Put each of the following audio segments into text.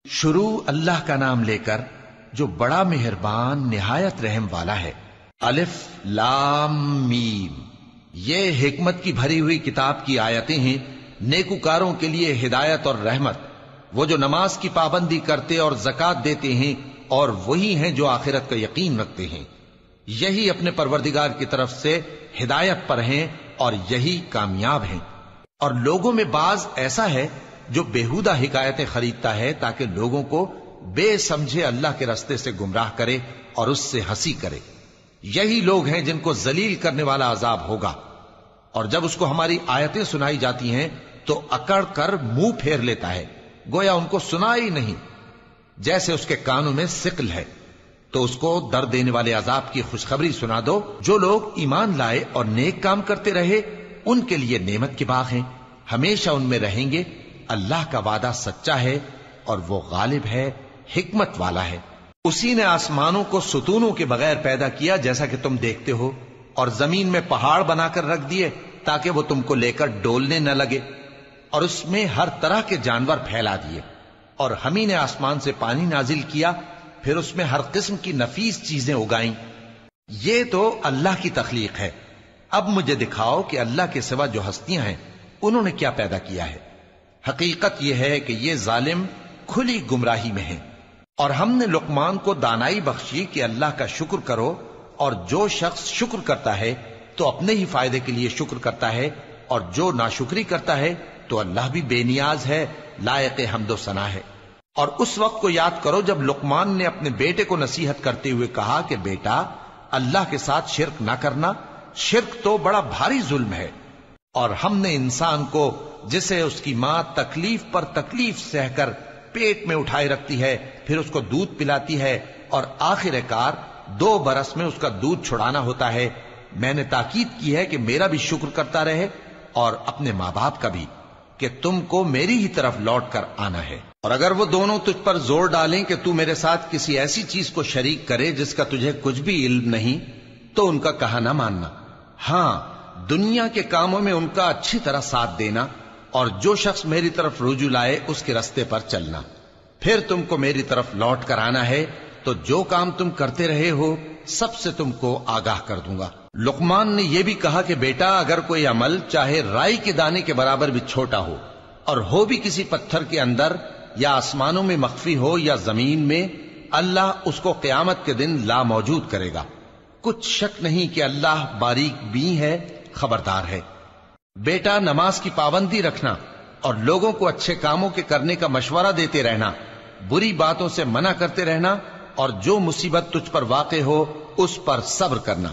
شروع اللہ کا نام لے کر جو بڑا مہربان نہایت رحم والا ہے۔ الف لام میم، یہ حکمت کی بھری ہوئی کتاب کی آیتیں ہیں، نیکوکاروں کے لیے ہدایت اور رحمت، وہ جو نماز کی پابندی کرتے اور زکوٰۃ دیتے ہیں، اور وہی ہیں جو آخرت کا یقین رکھتے ہیں، یہی اپنے پروردگار کی طرف سے ہدایت پر ہیں اور یہی کامیاب ہیں۔ اور لوگوں میں بعض ایسا ہے جو بیہودہ حکایتیں خریدتا ہے تاکہ لوگوں کو بے سمجھے اللہ کے رستے سے گمراہ کرے اور اس سے ہنسی کرے، یہی لوگ ہیں جن کو ذلیل کرنے والا عذاب ہوگا۔ اور جب اس کو ہماری آیتیں سنائی جاتی ہیں تو اکڑ کر منہ پھیر لیتا ہے، گویا ان کو سنا ہی نہیں، جیسے اس کے کانوں میں ثقل ہے۔ تو اس کو درد دینے والے عذاب کی خوشخبری سنا دو۔ جو لوگ ایمان لائے اور نیک کام کرتے رہے ان کے لیے نعمت کے باغ ہیں، ہمیشہ ان میں رہیں گے۔ اللہ کا وعدہ سچا ہے اور وہ غالب ہے، حکمت والا ہے۔ اسی نے آسمانوں کو ستونوں کے بغیر پیدا کیا جیسا کہ تم دیکھتے ہو، اور زمین میں پہاڑ بنا کر رکھ دیے تاکہ وہ تم کو لے کر ڈولنے نہ لگے، اور اس میں ہر طرح کے جانور پھیلا دیے۔ اور ہم ہی نے آسمان سے پانی نازل کیا، پھر اس میں ہر قسم کی نفیس چیزیں اگائیں۔ یہ تو اللہ کی تخلیق ہے۔ اب مجھے دکھاؤ کہ اللہ کے سوا جو ہستیاں ہیں انہوں نے کیا پیدا کیا ہے۔ حقیقت یہ ہے کہ یہ ظالم کھلی گمراہی میں ہیں۔ اور ہم نے لقمان کو دانائی بخشی کہ اللہ کا شکر کرو، اور جو شخص شکر کرتا ہے تو اپنے ہی فائدے کے لیے شکر کرتا ہے، اور جو ناشکری کرتا ہے تو اللہ بھی بے نیاز ہے، لائق حمد و ثنا ہے۔ اور اس وقت کو یاد کرو جب لقمان نے اپنے بیٹے کو نصیحت کرتے ہوئے کہا کہ بیٹا، اللہ کے ساتھ شرک نہ کرنا، شرک تو بڑا بھاری ظلم ہے۔ اور ہم نے انسان کو جسے اس کی ماں تکلیف پر تکلیف سہ کر پیٹ میں اٹھائے رکھتی ہے، پھر اس کو دودھ پلاتی ہے، اور آخر کار 2 برس میں اس کا دودھ چھڑانا ہوتا ہے، میں نے تاکید کی ہے کہ میرا بھی شکر کرتا رہے اور اپنے ماں باپ کا بھی، کہ تم کو میری ہی طرف لوٹ کر آنا ہے۔ اور اگر وہ دونوں تجھ پر زور ڈالیں کہ تو میرے ساتھ کسی ایسی چیز کو شریک کرے جس کا تجھے کچھ بھی علم نہیں، تو ان کا کہا نہ ماننا، ہاں دنیا کے کاموں میں ان کا اچھی طرح ساتھ دینا، اور جو شخص میری طرف رجوع لائے اس کے رستے پر چلنا۔ پھر تم کو میری طرف لوٹ کر آنا ہے تو جو کام تم کرتے رہے ہو سب سے تم کو آگاہ کر دوں گا۔ لقمان نے یہ بھی کہا کہ بیٹا، اگر کوئی عمل چاہے رائی کے دانے کے برابر بھی چھوٹا ہو، اور ہو بھی کسی پتھر کے اندر یا آسمانوں میں مخفی ہو یا زمین میں، اللہ اس کو قیامت کے دن لا موجود کرے گا۔ کچھ شک نہیں کہ اللہ باریک بین ہے، خبردار ہے۔ بیٹا، نماز کی پابندی رکھنا اور لوگوں کو اچھے کاموں کے کرنے کا مشورہ دیتے رہنا، بری باتوں سے منع کرتے رہنا، اور جو مصیبت تجھ پر واقع ہو اس پر صبر کرنا،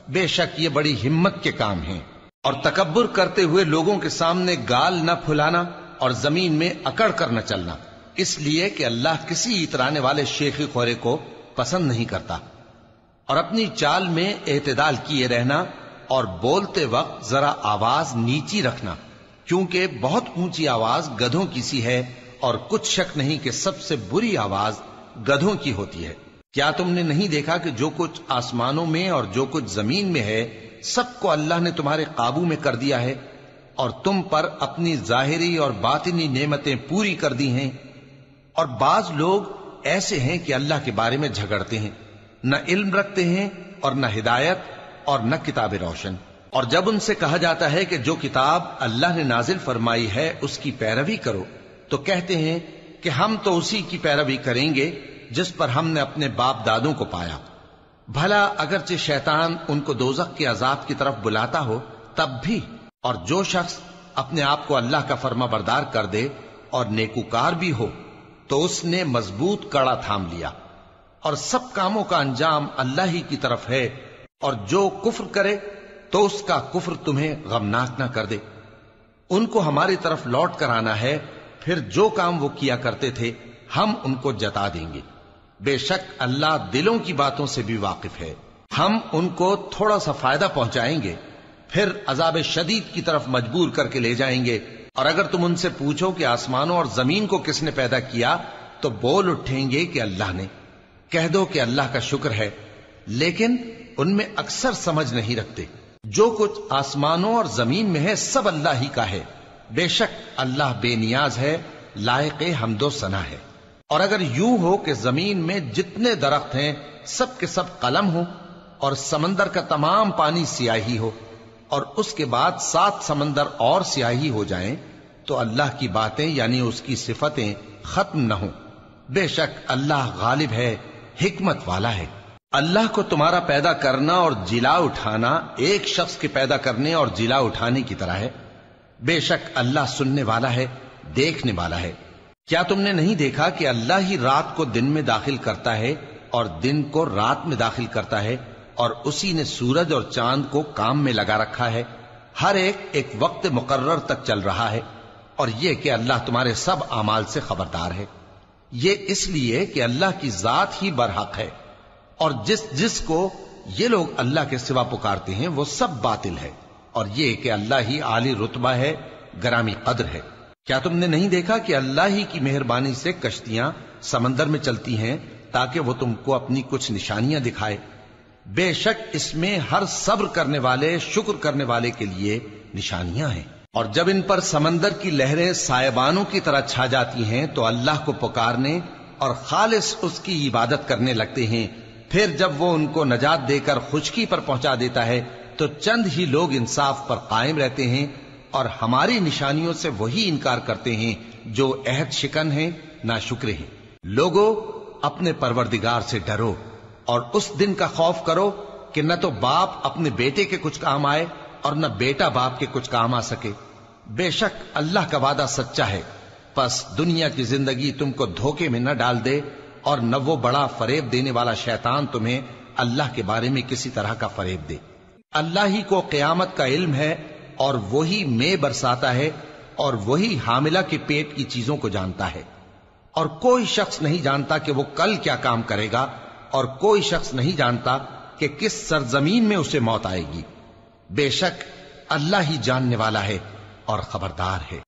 بے شک یہ بڑی ہمت کے کام ہیں۔ اور تکبر کرتے ہوئے لوگوں کے سامنے گال نہ پھلانا اور زمین میں اکڑ کر نہ چلنا، اس لیے کہ اللہ کسی اترانے والے شیخی خورے کو پسند نہیں کرتا۔ اور اپنی چال میں اعتدال کیے رہنا، اور بولتے وقت ذرا آواز نیچی رکھنا، کیونکہ بہت اونچی آواز گدھوں کی سی ہے، اور کچھ شک نہیں کہ سب سے بری آواز گدھوں کی ہوتی ہے۔ کیا تم نے نہیں دیکھا کہ جو کچھ آسمانوں میں اور جو کچھ زمین میں ہے سب کو اللہ نے تمہارے قابو میں کر دیا ہے، اور تم پر اپنی ظاہری اور باطنی نعمتیں پوری کر دی ہیں۔ اور بعض لوگ ایسے ہیں کہ اللہ کے بارے میں جھگڑتے ہیں، نہ علم رکھتے ہیں اور نہ ہدایت اور نہ کتاب روشن۔ اور جب ان سے کہا جاتا ہے کہ جو کتاب اللہ نے نازل فرمائی ہے اس کی پیروی کرو، تو کہتے ہیں کہ ہم تو اسی کی پیروی کریں گے جس پر ہم نے اپنے باپ دادوں کو پایا۔ بھلا اگرچہ شیطان ان کو دوزخ کے عذاب کی طرف بلاتا ہو تب بھی۔ اور جو شخص اپنے آپ کو اللہ کا فرما بردار کر دے اور نیکوکار بھی ہو تو اس نے مضبوط کڑا تھام لیا، اور سب کاموں کا انجام اللہ ہی کی طرف ہے۔ اور جو کفر کرے تو اس کا کفر تمہیں غمناک نہ کر دے۔ ان کو ہماری طرف لوٹ کر آنا ہے، پھر جو کام وہ کیا کرتے تھے ہم ان کو جتا دیں گے۔ بے شک اللہ دلوں کی باتوں سے بھی واقف ہے۔ ہم ان کو تھوڑا سا فائدہ پہنچائیں گے، پھر عذاب شدید کی طرف مجبور کر کے لے جائیں گے۔ اور اگر تم ان سے پوچھو کہ آسمانوں اور زمین کو کس نے پیدا کیا تو بول اٹھیں گے کہ اللہ نے۔ کہہ دو کہ اللہ کا شکر ہے، لیکن ان میں اکثر سمجھ نہیں رکھتے۔ جو کچھ آسمانوں اور زمین میں ہے سب اللہ ہی کا ہے، بے شک اللہ بے نیاز ہے، لائق حمد و ثنا ہے۔ اور اگر یوں ہو کہ زمین میں جتنے درخت ہیں سب کے سب قلم ہو اور سمندر کا تمام پانی سیاہی ہو اور اس کے بعد 7 سمندر اور سیاہی ہو جائیں تو اللہ کی باتیں یعنی اس کی صفتیں ختم نہ ہوں. بے شک اللہ غالب ہے، حکمت والا ہے. اللہ کو تمہارا پیدا کرنا اور جلا اٹھانا ایک شخص کے پیدا کرنے اور جلا اٹھانے کی طرح ہے. بے شک اللہ سننے والا ہے، دیکھنے والا ہے. کیا تم نے نہیں دیکھا کہ اللہ ہی رات کو دن میں داخل کرتا ہے اور دن کو رات میں داخل کرتا ہے، اور اسی نے سورج اور چاند کو کام میں لگا رکھا ہے، ہر ایک وقت مقرر تک چل رہا ہے. اور یہ کہ اللہ تمہارے سب اعمال سے خبردار ہے. یہ اس لیے کہ اللہ کی ذات ہی برحق ہے، اور جس کو یہ لوگ اللہ کے سوا پکارتے ہیں وہ سب باطل ہے. اور یہ کہ اللہ ہی عالی رتبہ ہے، گرامی قدر ہے. کیا تم نے نہیں دیکھا کہ اللہ ہی کی مہربانی سے کشتیاں سمندر میں چلتی ہیں تاکہ وہ تم کو اپنی کچھ نشانیاں دکھائے؟ بے شک اس میں ہر صبر کرنے والے، شکر کرنے والے کے لیے نشانیاں ہیں. اور جب ان پر سمندر کی لہریں سائبانوں کی طرح چھا جاتی ہیں تو اللہ کو پکارنے اور خالص اس کی عبادت کرنے لگتے ہیں. پھر جب وہ ان کو نجات دے کر خشکی پر پہنچا دیتا ہے تو چند ہی لوگ انصاف پر قائم رہتے ہیں، اور ہماری نشانیوں سے وہی انکار کرتے ہیں جو عہد شکن ہیں، ناشکرے ہیں. لوگو اپنے پروردگار سے ڈرو اور اس دن کا خوف کرو کہ نہ تو باپ اپنے بیٹے کے کچھ کام آئے اور نہ بیٹا باپ کے کچھ کام آ سکے. بے شک اللہ کا وعدہ سچا ہے. پس دنیا کی زندگی تم کو دھوکے میں نہ ڈال دے، اور نہ وہ بڑا فریب دینے والا شیطان تمہیں اللہ کے بارے میں کسی طرح کا فریب دے. اللہ ہی کو قیامت کا علم ہے، اور وہی میں برساتا ہے، اور وہی حاملہ کے پیٹ کی چیزوں کو جانتا ہے. اور کوئی شخص نہیں جانتا کہ وہ کل کیا کام کرے گا، اور کوئی شخص نہیں جانتا کہ کس سرزمین میں اسے موت آئے گی. بے شک اللہ ہی جاننے والا ہے اور خبردار ہے.